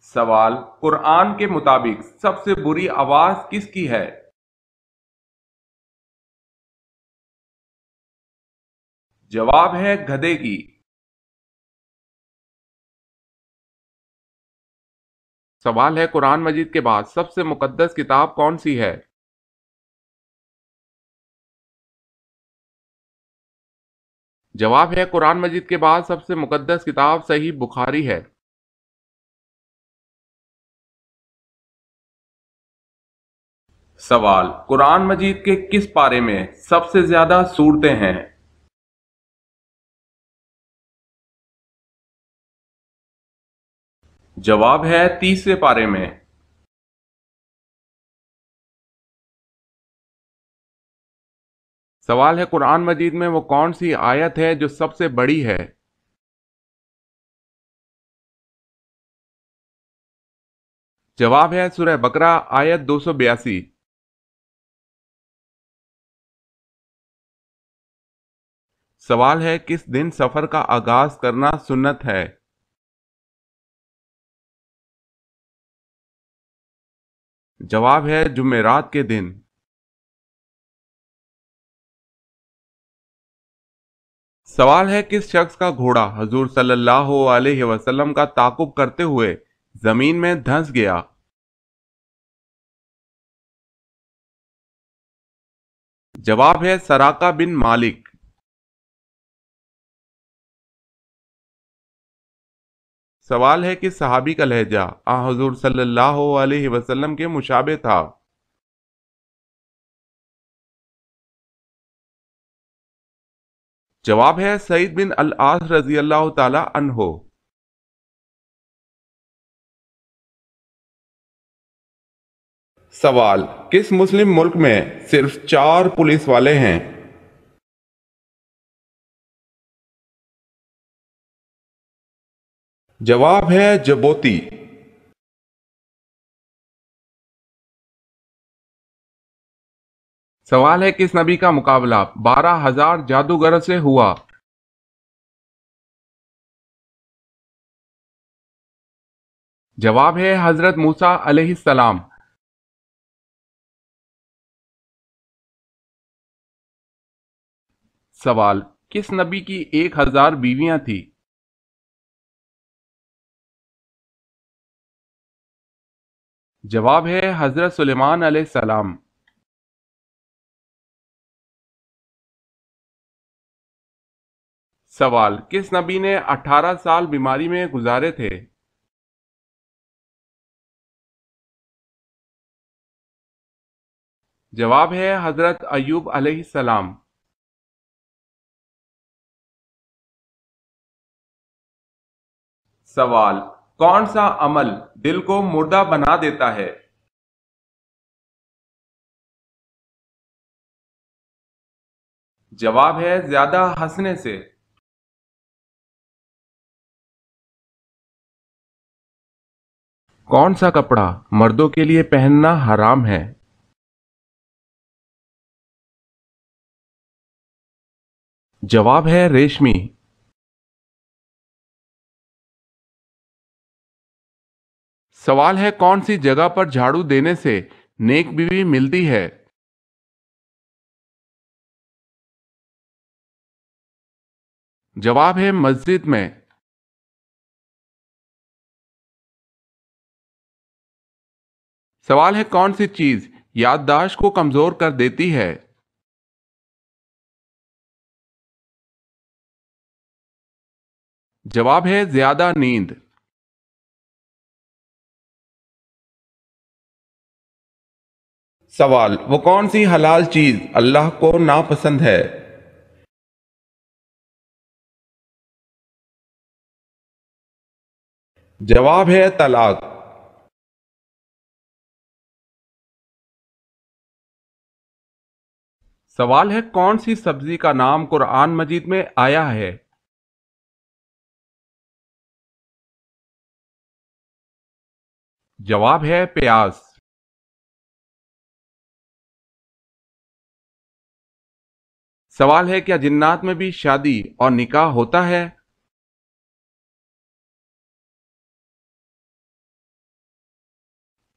سوال: قرآن کے مطابق سب سے بری آواز کس کی ہے؟ جواب ہے گدھے کی۔ سوال ہے قرآن مجید کے بعد سب سے مقدس کتاب کون سی ہے؟ جواب ہے قرآن مجید کے بعد سب سے مقدس کتاب صحیح بخاری ہے۔ سوال: قرآن مجید کے کس پارے میں سب سے زیادہ سورتیں ہیں؟ جواب ہے 30ویں پارے میں۔ سوال ہے قرآن مجید میں وہ کون سی آیت ہے جو سب سے بڑی ہے؟ جواب ہے سورہ بقرہ آیت 282۔ سوال ہے کس دن سفر کا آغاز کرنا سنت ہے؟ جواب ہے جمعرات کے دن۔ سوال ہے کس شخص کا گھوڑا حضور صلی اللہ علیہ وسلم کا تعاقب کرتے ہوئے زمین میں دھنس گیا؟ جواب ہے سراقہ بن مالک۔ سوال ہے کس صحابی کا لہجہ حضور صلی اللہ علیہ وسلم کے مشابہ تھا؟ جواب ہے سعید بن العاص رضی اللہ تعالی عنہ۔ سوال: کس مسلم ملک میں صرف 4 پولیس والے ہیں؟ جواب ہے جبوتی۔ سوال ہے کس نبی کا مقابلہ 12,000 جادوگروں سے ہوا؟ جواب ہے حضرت موسیٰ علیہ السلام۔ سوال: کس نبی کی 1,000 بیویاں تھیں؟ جواب ہے حضرت سلیمان علیہ السلام۔ سوال: کس نبی نے 18 سال بیماری میں گزارے تھے؟ جواب ہے حضرت ایوب علیہ السلام۔ سوال: کون سا عمل دل کو مردہ بنا دیتا ہے؟ جواب ہے زیادہ ہنسنے سے۔ کون سا کپڑا مردوں کے لیے پہننا حرام ہے؟ جواب ہے ریشمی۔ سوال ہے کون سی جگہ پر جھاڑو دینے سے نیک بیوی ملتی ہے؟ جواب ہے مسجد میں۔ سوال ہے کون سی چیز یادداشت کو کمزور کر دیتی ہے؟ جواب ہے زیادہ نیند۔ سوال: وہ کون سی حلال چیز اللہ کو ناپسند ہے؟ جواب ہے طلاق۔ سوال ہے کون سی سبزی کا نام قرآن مجید میں آیا ہے؟ جواب ہے پیاز۔ سوال ہے کیا جنات میں بھی شادی اور نکاح ہوتا ہے؟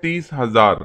30,000।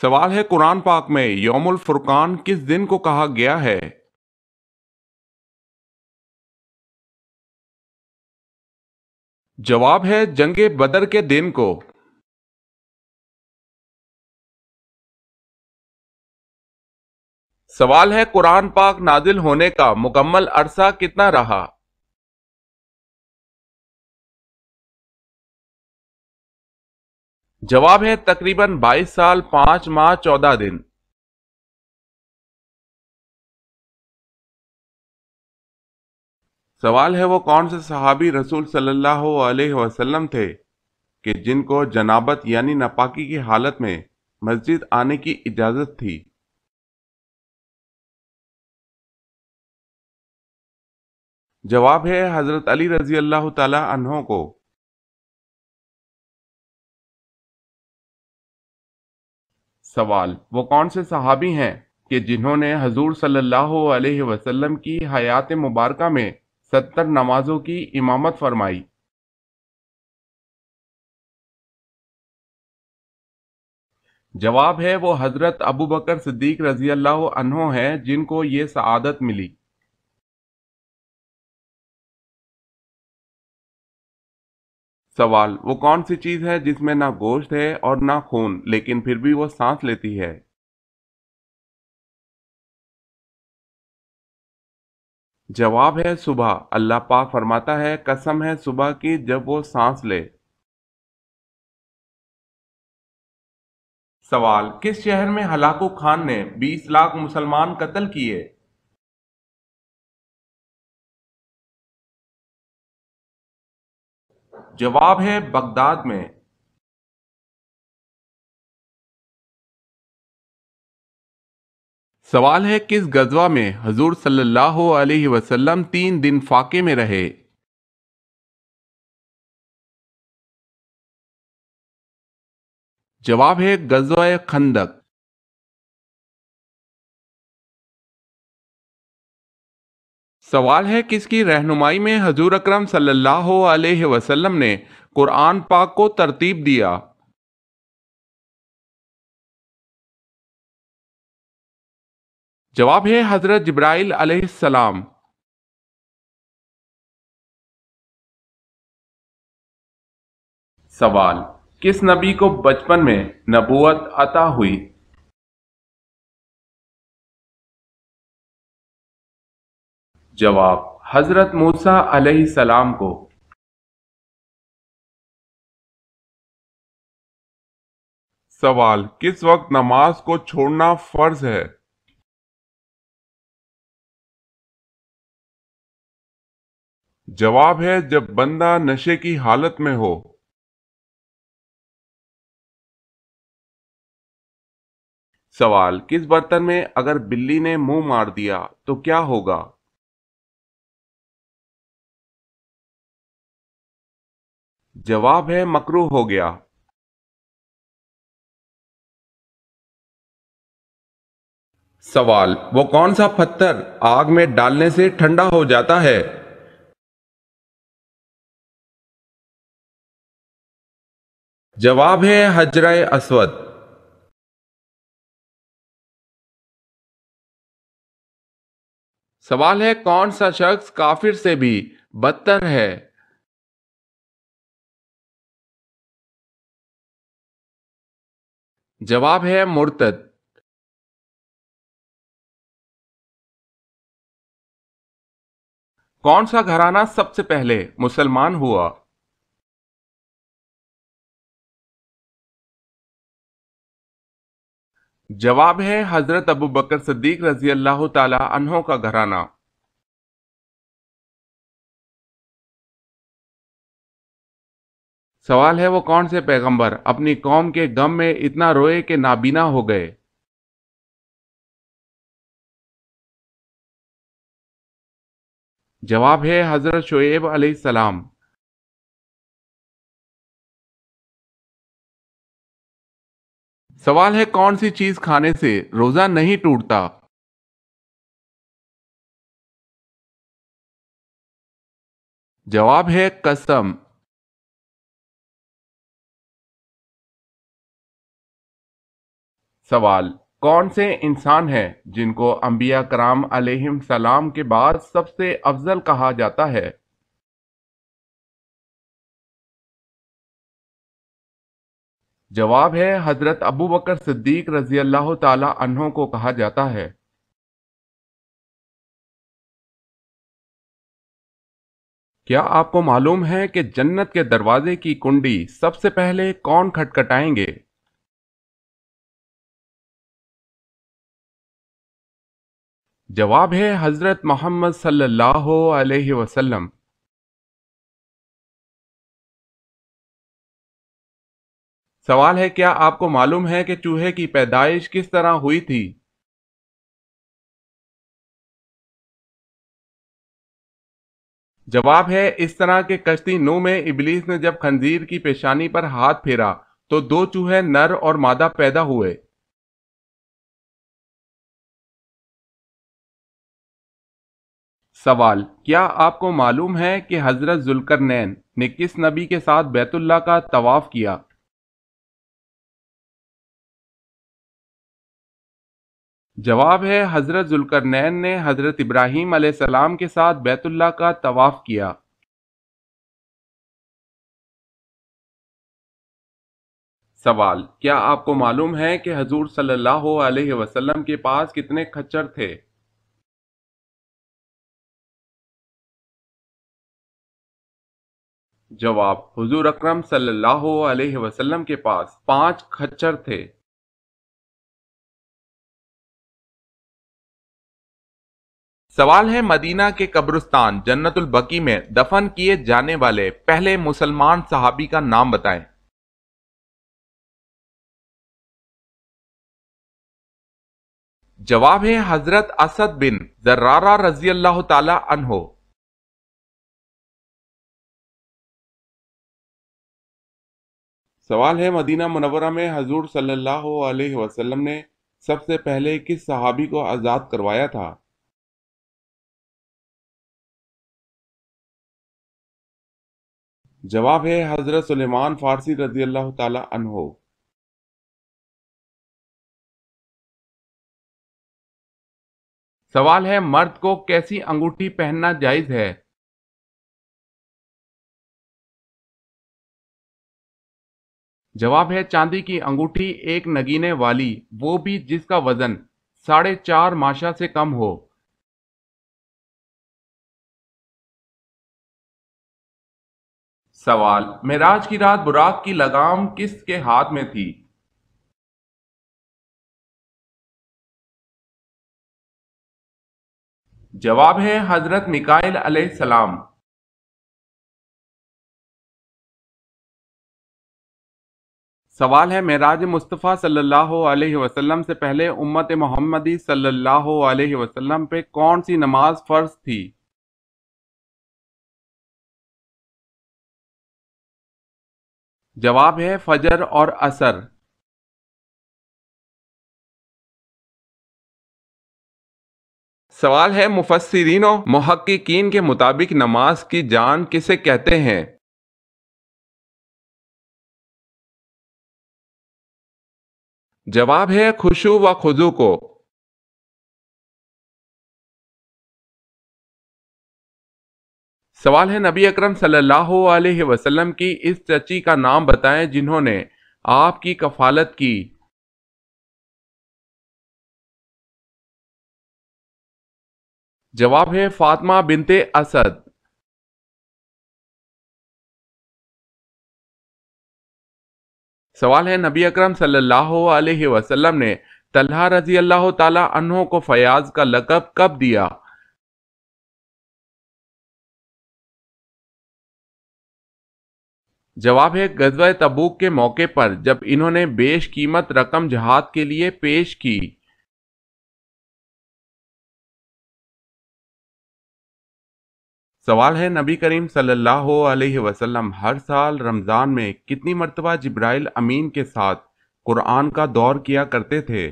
سوال ہے قرآن پاک میں یوم الفرقان کس دن کو کہا گیا ہے؟ جواب ہے جنگ بدر کے دن کو۔ سوال ہے قرآن پاک نازل ہونے کا مکمل عرصہ کتنا رہا؟ جواب ہے تقریباً 22 سال 5 ماہ 14 دن۔ سوال ہے وہ کون سے صحابی رسول صلی اللہ علیہ وسلم تھے کہ جن کو جنابت یعنی ناپاکی کی حالت میں مسجد آنے کی اجازت تھی؟ جواب ہے حضرت علی رضی اللہ تعالی عنہ کو۔ سوال وہ کون سے صحابی ہیں کہ جنہوں نے حضور صلی اللہ علیہ وسلم کی حیات مبارکہ میں 70 نمازوں کی امامت فرمائی؟ جواب ہے وہ حضرت ابو بکر صدیق رضی اللہ عنہ ہیں جن کو یہ سعادت ملی۔ سوال وہ کون سی چیز ہے جس میں نہ گوشت ہے اور نہ خون لیکن پھر بھی وہ سانس لیتی ہے؟ جواب ہے صبح۔ اللہ پاک فرماتا ہے قسم ہے صبح کی جب وہ سانس لے۔ سوال کس شہر میں ہلاکو خان نے 20 لاکھ مسلمان قتل کیے؟ جواب ہے بغداد میں۔ سوال ہے کس غزوہ میں حضور صلی اللہ علیہ وسلم 3 دن فاقے میں رہے؟ جواب ہے غزوہ خندق۔ سوال ہے کس کی رہنمائی میں حضور اکرم صلی اللہ علیہ وسلم نے قرآن پاک کو ترتیب دیا؟ جواب ہے حضرت جبرائیل علیہ السلام۔ سوال کس نبی کو بچپن میں نبوت عطا ہوئی؟ جواب حضرت موسیٰ علیہ السلام کو۔ سوال کس وقت نماز کو چھوڑنا فرض ہے؟ جواب ہے جب بندہ نشے کی حالت میں ہو۔ سوال کس برتن میں اگر بلی نے منہ مار دیا تو کیا ہوگا؟ جواب ہے مکروہ ہو گیا۔ سوال وہ کون سا پتھر آگ میں ڈالنے سے ٹھنڈا ہو جاتا ہے؟ جواب ہے حجرہ اسود۔ سوال ہے کون سا شخص کافر سے بھی بدتر ہے؟ جواب ہے مرتد۔ کون سا گھرانہ سب سے پہلے مسلمان ہوا؟ جواب ہے حضرت ابو بکر صدیق رضی اللہ تعالی عنہ کا گھرانہ۔ سوال ہے وہ کون سے پیغمبر اپنی قوم کے غم میں اتنا روئے کہ نابینا ہو گئے؟ جواب ہے حضرت شعیب علیہ السلام۔ سوال ہے کون سی چیز کھانے سے روزہ نہیں ٹوٹتا؟ جواب ہے قسم۔ سوال: کون سے انسان ہیں جن کو انبیاء کرام علیہم السلام کے بعد سب سے افضل کہا جاتا ہے؟ جواب ہے حضرت ابو بکر صدیق رضی اللہ تعالی عنہ کو کہا جاتا ہے۔ کیا آپ کو معلوم ہے کہ جنت کے دروازے کی کنڈی سب سے پہلے کون کھٹکھٹائیں گے؟ جواب ہے حضرت محمد صلی اللہ علیہ وسلم۔ سوال ہے: کیا آپ کو معلوم ہے کہ چوہے کی پیدائش کس طرح ہوئی تھی؟ جواب ہے اس طرح کہ کشتی نو میں ابلیس نے جب خنزیر کی پیشانی پر ہاتھ پھیرا تو دو چوہے نر اور مادہ پیدا ہوئے۔ سوال: کیا آپ کو معلوم ہے کہ حضرت ذوالقرنین نے کس نبی کے ساتھ بیت اللہ کا طواف کیا؟ جواب ہے حضرت ذوالقرنین نے حضرت ابراہیم علیہ السلام کے ساتھ بیت اللہ کا طواف کیا۔ سوال: کیا آپ کو معلوم ہے کہ حضور صلی اللہ علیہ وسلم کے پاس کتنے کھچر تھے؟ جواب: حضور اکرم صلی اللہ علیہ وسلم کے پاس 5 کھچر تھے۔ سوال ہے: مدینہ کے قبرستان جنت البقیع میں دفن کیے جانے والے پہلے مسلمان صحابی کا نام بتائیں۔ جواب ہے حضرت اسد بن زرارہ رضی اللہ تعالی عنہ۔ سوال ہے: مدینہ منورہ میں حضور صلی اللہ علیہ وسلم نے سب سے پہلے کس صحابی کو آزاد کروایا تھا؟ جواب ہے حضرت سلیمان فارسی رضی اللہ تعالی عنہ۔ سوال ہے: مرد کو کیسی انگوٹھی پہننا جائز ہے؟ جواب ہے چاندی کی انگوٹھی ایک نگینے والی، وہ بھی جس کا وزن 4.5 ماشا سے کم ہو۔ سوال: معراج کی رات براق کی لگام کس کے ہاتھ میں تھی؟ جواب ہے حضرت میکائیل علیہ السلام۔ سوال ہے: معراج مصطفیٰ صلی اللہ علیہ وسلم سے پہلے امت محمدی صلی اللہ علیہ وسلم پہ کون سی نماز فرض تھی؟ جواب ہے فجر اور عصر۔ سوال ہے: مفسرین و محققین کے مطابق نماز کی جان کسے کہتے ہیں؟ جواب ہے خشوع و خضوع کو۔ سوال ہے: نبی اکرم صلی اللہ علیہ وسلم کی اس چچی کا نام بتائیں جنہوں نے آپ کی کفالت کی۔ جواب ہے فاطمہ بنت اسد۔ سوال ہے: نبی اکرم صلی اللہ علیہ وسلم نے طلحہ رضی اللہ تعالی عنہ کو فیاض کا لقب کب دیا؟ جواب ہے غزوہ تبوک کے موقع پر جب انہوں نے بیش قیمت رقم جہاد کے لیے پیش کی۔ سوال ہے: نبی کریم صلی اللہ علیہ وسلم ہر سال رمضان میں کتنی مرتبہ جبرائیل امین کے ساتھ قرآن کا دور کیا کرتے تھے؟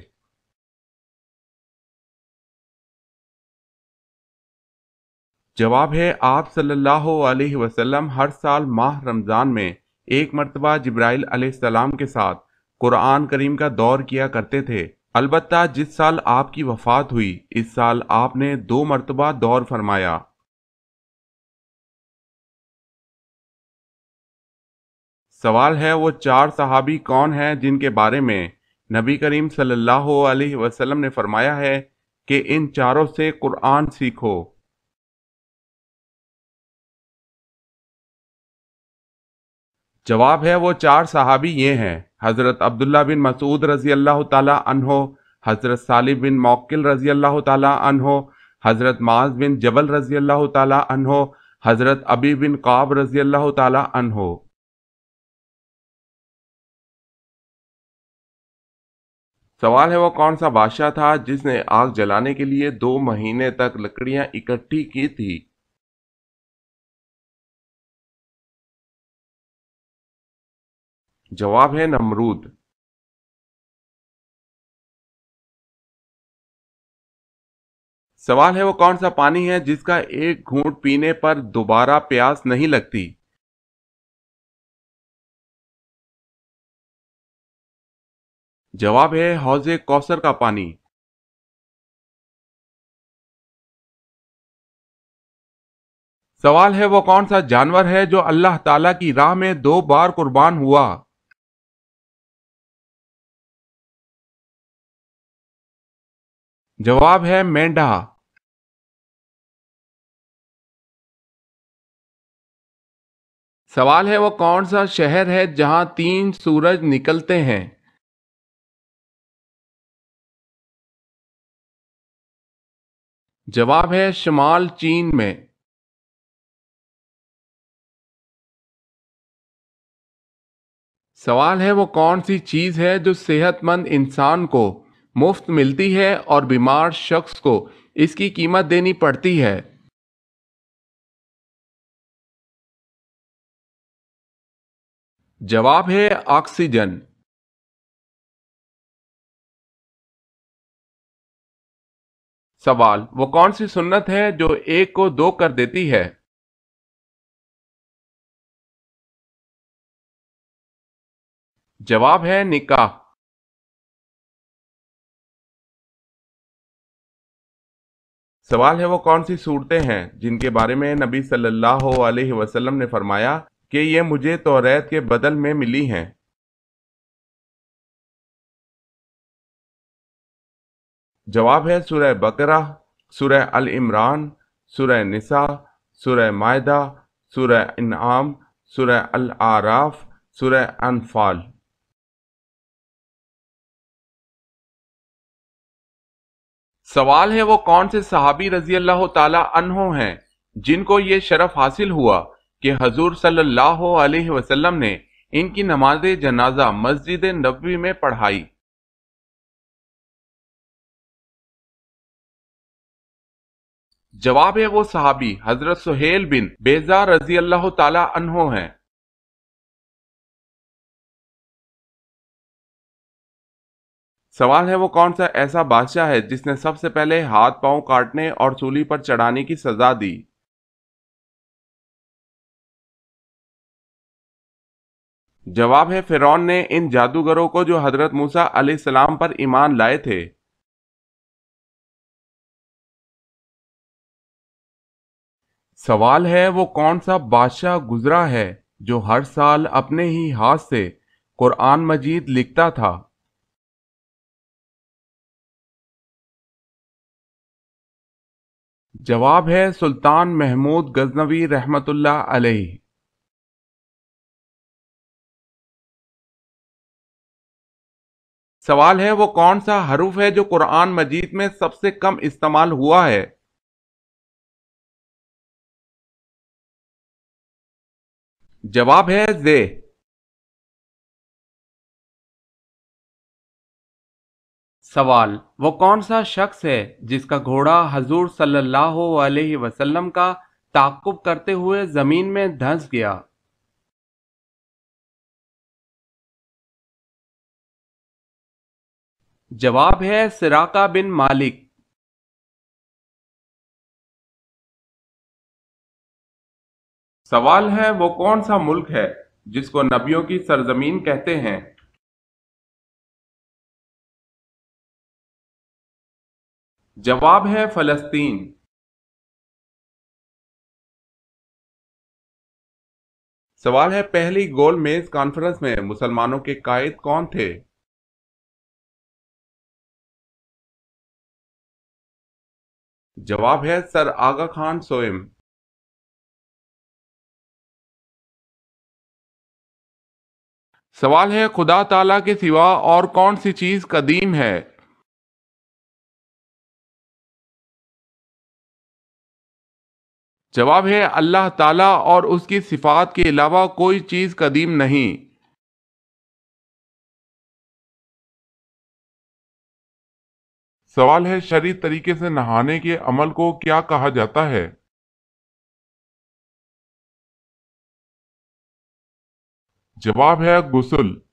جواب ہے آپ صلی اللہ علیہ وسلم ہر سال ماہ رمضان میں ایک مرتبہ جبرائیل علیہ السلام کے ساتھ قرآن کریم کا دور کیا کرتے تھے۔ البتہ جس سال آپ کی وفات ہوئی اس سال آپ نے 2 مرتبہ دور فرمایا۔ سوال ہے وہ 4 صحابی کون ہیں جن کے بارے میں نبی کریم صلی اللہ علیہ وسلم نے فرمایا ہے کہ ان چاروں سے قرآن سیکھو؟ جواب ہے وہ 4 صحابی یہ ہیں: حضرت عبداللہ بن مسعود رضی اللہ تعالی عنہ، حضرت صالح بن موقل رضی اللہ تعالی عنہ، حضرت معاذ بن جبل رضی اللہ تعالی عنہ، حضرت ابی بن قعب رضی اللہ تعالی عنہ۔ سوال ہے وہ کون سا بادشاہ تھا جس نے آگ جلانے کے لیے 2 مہینے تک لکڑیاں اکٹھی کی تھی؟ جواب ہے نمرود۔ سوال ہے وہ کون سا پانی ہے جس کا ایک گھونٹ پینے پر دوبارہ پیاس نہیں لگتی؟ جواب ہے حوض کوثر کا پانی۔ سوال ہے وہ کون سا جانور ہے جو اللہ تعالی کی راہ میں 2 بار قربان ہوا؟ جواب ہے مینڈھا۔ سوال ہے وہ کون سا شہر ہے جہاں 3 سورج نکلتے ہیں؟ جواب ہے شمال چین میں۔ سوال ہے وہ کون سی چیز ہے جو صحت مند انسان کو مفت ملتی ہے اور بیمار شخص کو اس کی قیمت دینی پڑتی ہے؟ جواب ہے آکسیجن۔ سوال وہ کون سی سنت ہے جو 1 کو 2 کر دیتی ہے؟ جواب ہے نکاح۔ سوال ہے وہ کون سی صورتیں ہیں جن کے بارے میں نبی صلی اللہ علیہ وسلم نے فرمایا کہ یہ مجھے توریت کے بدل میں ملی ہیں؟ جواب ہے سورہ بقرہ، سورہ ال عمران، سورہ نساء، سورہ مائدہ، سورہ انعام، سورہ الاعراف، سورہ انفال۔ سوال ہے وہ کون سے صحابی رضی اللہ تعالی عنہ ہیں جن کو یہ شرف حاصل ہوا کہ حضور صلی اللہ علیہ وسلم نے ان کی نماز جنازہ مسجد نبوی میں پڑھائی؟ جواب ہے وہ صحابی حضرت سہیل بن بیضہ رضی اللہ تعالی عنہ ہیں۔ سوال ہے وہ کون سا ایسا بادشاہ ہے جس نے سب سے پہلے ہاتھ پاؤں کاٹنے اور سولی پر چڑھانے کی سزا دی؟ جواب ہے فرعون نے ان جادوگروں کو جو حضرت موسیٰ علیہ السلام پر ایمان لائے تھے۔ سوال ہے وہ کون سا بادشاہ گزرا ہے جو ہر سال اپنے ہی ہاتھ سے قرآن مجید لکھتا تھا؟ جواب ہے سلطان محمود غزنوی رحمت اللہ علیہ۔ سوال ہے وہ کون سا حرف ہے جو قرآن مجید میں سب سے کم استعمال ہوا ہے؟ جواب ہے زے۔ سوال وہ کون سا شخص ہے جس کا گھوڑا حضور صلی اللہ علیہ وسلم کا تعقب کرتے ہوئے زمین میں دھنس گیا؟ جواب ہے سراقہ بن مالک۔ سوال ہے وہ کون سا ملک ہے جس کو نبیوں کی سرزمین کہتے ہیں؟ جواب ہے فلسطین۔ سوال ہے پہلی گول میز کانفرنس میں مسلمانوں کے قائد کون تھے؟ جواب ہے سر آغا خان سوئم۔ سوال ہے خدا تعالیٰ کے سوا اور کون سی چیز قدیم ہے؟ جواب ہے اللہ تعالیٰ اور اس کی صفات کے علاوہ کوئی چیز قدیم نہیں۔ سوال ہے شرعی طریقے سے نہانے کے عمل کو کیا کہا جاتا ہے؟ جواب ہے غسل۔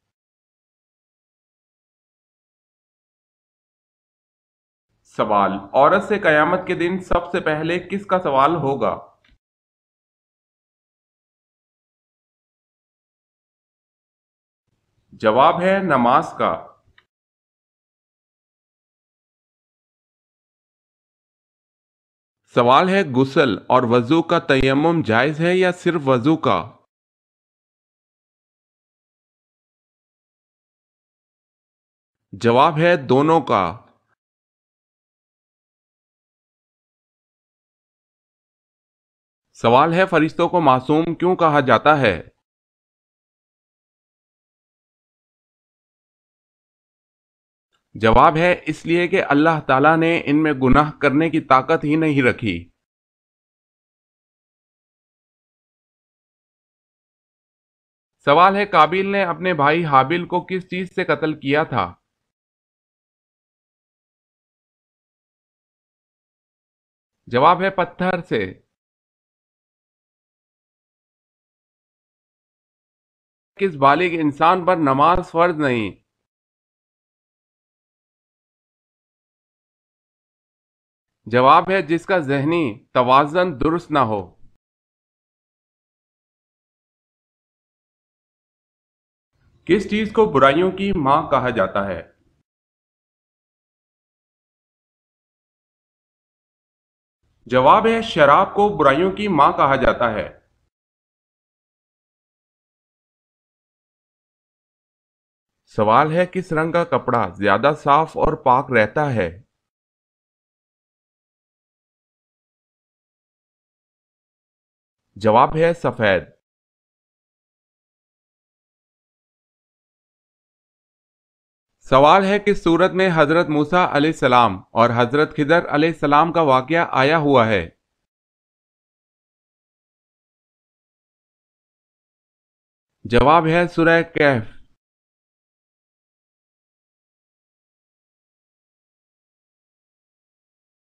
سوال، عورت سے قیامت کے دن سب سے پہلے کس کا سوال ہوگا؟ جواب ہے نماز کا۔ سوال ہے غسل اور وضو کا تیمم جائز ہے یا صرف وضو کا؟ جواب ہے دونوں کا۔ سوال ہے فرشتوں کو معصوم کیوں کہا جاتا ہے؟ جواب ہے اس لیے کہ اللہ تعالیٰ نے ان میں گناہ کرنے کی طاقت ہی نہیں رکھی۔ سوال ہے قابیل نے اپنے بھائی حابیل کو کس چیز سے قتل کیا تھا؟ جواب ہے پتھر سے۔ کس بالغ انسان پر نماز فرض نہیں؟ جواب ہے جس کا ذہنی توازن درست نہ ہو۔ کس چیز کو برائیوں کی ماں کہا جاتا ہے؟ جواب ہے شراب کو برائیوں کی ماں کہا جاتا ہے۔ سوال ہے کس رنگ کا کپڑا زیادہ صاف اور پاک رہتا ہے؟ جواب ہے سفید۔ سوال ہے کس سورت میں حضرت موسیٰ علیہ السلام اور حضرت خضر علیہ السلام کا واقعہ آیا ہوا ہے؟ جواب ہے سورہ کہف۔